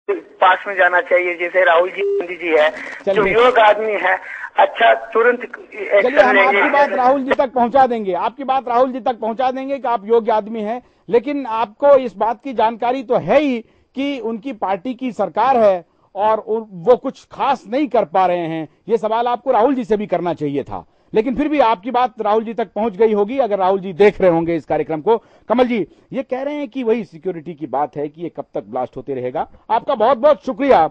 पास में जाना चाहिए, जैसे राहुल जी गांधी जी है जो युवक आदमी है, अच्छा तुरंत चलिए हम आपकी बात राहुल जी तक पहुंचा देंगे, आपकी बात राहुल जी तक पहुंचा देंगे कि आप योग्य आदमी हैं, लेकिन आपको इस बात की जानकारी तो है ही कि उनकी पार्टी की सरकार है और वो कुछ खास नहीं कर पा रहे हैं। ये सवाल आपको राहुल जी से भी करना चाहिए था, लेकिन फिर भी आपकी बात राहुल जी तक पहुंच गई होगी अगर राहुल जी देख रहे होंगे इस कार्यक्रम को। कमल जी ये कह रहे हैं कि वही सिक्योरिटी की बात है कि ये कब तक ब्लास्ट होते रहेगा। आपका बहुत बहुत शुक्रिया।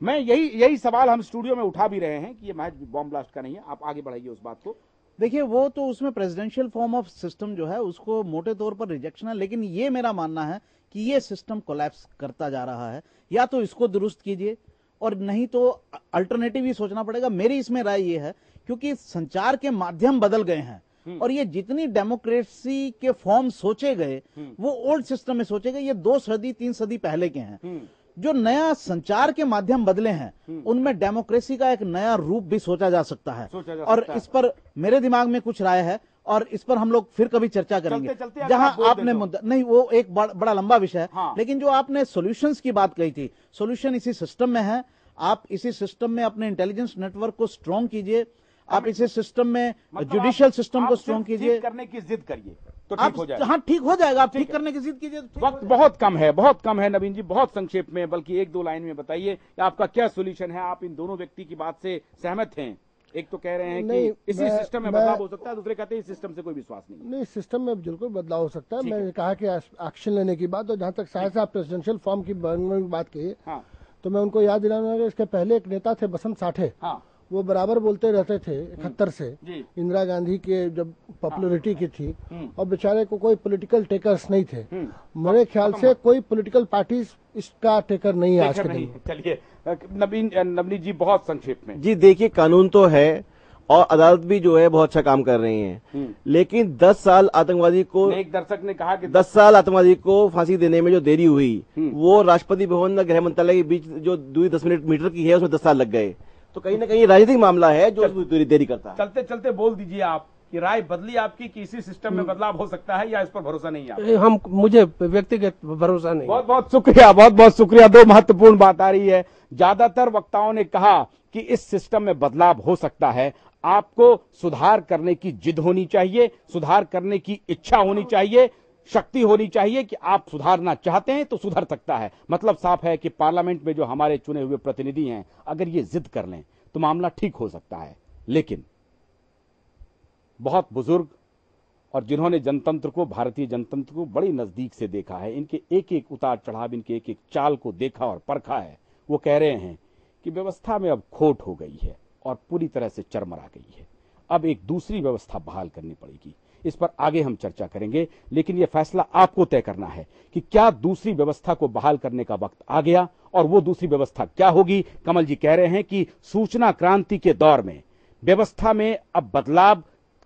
मैं यही सवाल हम स्टूडियो में उठा भी रहे हैं कि ये महज बॉम्ब ब्लास्ट का नहीं है। आप आगे बढ़ाइए उस बात को। देखिए वो तो उसमें प्रेसिडेंशियल फॉर्म ऑफ सिस्टम जो है उसको मोटे तौर पर रिजेक्शन है, लेकिन ये मेरा मानना है कि ये सिस्टम कोलैप्स करता जा रहा है। या तो इसको दुरुस्त कीजिए और नहीं तो अल्टरनेटिव ही सोचना पड़ेगा। मेरी इसमें राय ये है क्योंकि संचार के माध्यम बदल गए हैं और ये जितनी डेमोक्रेसी के फॉर्म सोचे गए वो ओल्ड सिस्टम में सोचे गए, ये 2 सदी 3 सदी पहले के हैं। जो नया संचार के माध्यम बदले हैं उनमें डेमोक्रेसी का एक नया रूप भी सोचा जा सकता है और इस पर मेरे दिमाग में कुछ राय है और इस पर हम लोग फिर कभी चर्चा करेंगे। जहां आपने मुद्दा नहीं, वो एक बड़ा लंबा विषय है। हाँ। लेकिन जो आपने सॉल्यूशंस की बात कही थी, सॉल्यूशन इसी सिस्टम में है। आप इसी सिस्टम में अपने इंटेलिजेंस नेटवर्क को स्ट्रॉन्ग कीजिए, आप इसी सिस्टम में जुडिशियल सिस्टम को स्ट्रॉन्ग कीजिए, करने की जिद करिए तो ठीक हो जाएगा। हाँ ठीक हो जाएगा। आप ठीक करने की जिद कीजिए। वक्त बहुत कम है नवीन जी, बहुत संक्षेप में, बल्कि 1-2 लाइन में बताइए आपका क्या सोल्यूशन है। आप इन दोनों व्यक्ति की बात से सहमत हैं? एक तो कह रहे हैं कि इसी सिस्टम में बदलाव हो सकता है, दूसरे कहते हैं इस सिस्टम से कोई विश्वास नहीं। सिस्टम में बिल्कुल बदलाव हो सकता है। मैंने कहा कि एक्शन लेने की बात, और जहां तक शायद साहब प्रेसिडेंशियल फॉर्म की बात की, तो मैं उनको याद दिलाऊंगा कि इसके पहले एक नेता थे बसंत साठे। वो बराबर बोलते रहते थे 71 से इंदिरा गांधी के जब पॉपुलरिटी की थी, और बेचारे को कोई पॉलिटिकल टेकर्स नहीं थे। मेरे ख्याल से कोई पॉलिटिकल पार्टी इसका टेकर नहीं है आज के दिन। चलिए नवनीत जी बहुत संक्षेप में। जी देखिए, कानून तो है और अदालत भी जो है बहुत अच्छा काम कर रही है, लेकिन 10 साल आतंकवादी को, एक दर्शक ने कहा कि 10 साल आतंकवादी को फांसी देने में जो देरी हुई, वो राष्ट्रपति भवन और गृह मंत्रालय के बीच जो दूरी 10 मीटर की है उसमें 10 साल लग गए। तो कहीं ना कहीं राजनीतिक मामला है जो देरी करता है। चलते चलते बोल दीजिए आप कि राय बदली आपकी कि इसी सिस्टम में बदलाव हो सकता है या इस पर भरोसा नहीं है? मुझे व्यक्तिगत भरोसा नहीं। बहुत बहुत शुक्रिया। 2 महत्वपूर्ण बात आ रही है। ज्यादातर वक्ताओं ने कहा कि इस सिस्टम में बदलाव हो सकता है। आपको सुधार करने की जिद होनी चाहिए, सुधार करने की इच्छा होनी चाहिए, शक्ति होनी चाहिए कि आप सुधारना चाहते हैं तो सुधर सकता है। मतलब साफ है कि पार्लियामेंट में जो हमारे चुने हुए प्रतिनिधि हैं, अगर ये जिद कर लें तो मामला ठीक हो सकता है। लेकिन बहुत बुजुर्ग और जिन्होंने जनतंत्र को, भारतीय जनतंत्र को बड़ी नजदीक से देखा है, इनके एक एक उतार चढ़ाव, इनके एक एक चाल को देखा और परखा है, वो कह रहे हैं कि व्यवस्था में अब खोट हो गई है और पूरी तरह से चरमरा गई है। अब एक दूसरी व्यवस्था बहाल करनी पड़ेगी। इस पर आगे हम चर्चा करेंगे, लेकिन यह फैसला आपको तय करना है कि क्या दूसरी व्यवस्था को बहाल करने का वक्त आ गया और वो दूसरी व्यवस्था क्या होगी। कमल जी कह रहे हैं कि सूचना क्रांति के दौर में व्यवस्था में अब बदलाव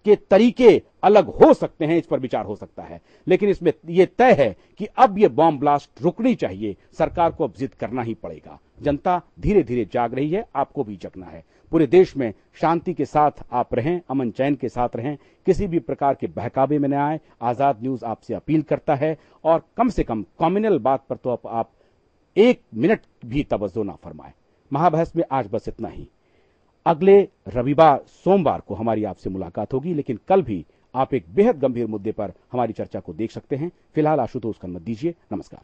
के तरीके अलग हो सकते हैं, इस पर विचार हो सकता है, लेकिन इसमें यह तय है कि अब यह बॉम्ब ब्लास्ट रुकनी चाहिए। सरकार को अब जिद करना ही पड़ेगा। जनता धीरे धीरे जाग रही है, आपको भी जगना है। पूरे देश में शांति के साथ आप रहें, अमन चैन के साथ रहें, किसी भी प्रकार के बहकावे में न आए। आजाद न्यूज आपसे अपील करता है और कम से कम कम्युनल बात पर तो आप 1 मिनट भी तवज्जो ना फरमाएं। महाबहस में आज बस इतना ही। अगले रविवार सोमवार को हमारी आपसे मुलाकात होगी, लेकिन कल भी आप एक बेहद गंभीर मुद्दे पर हमारी चर्चा को देख सकते हैं। फिलहाल आशुतोष को मत दीजिए। नमस्कार।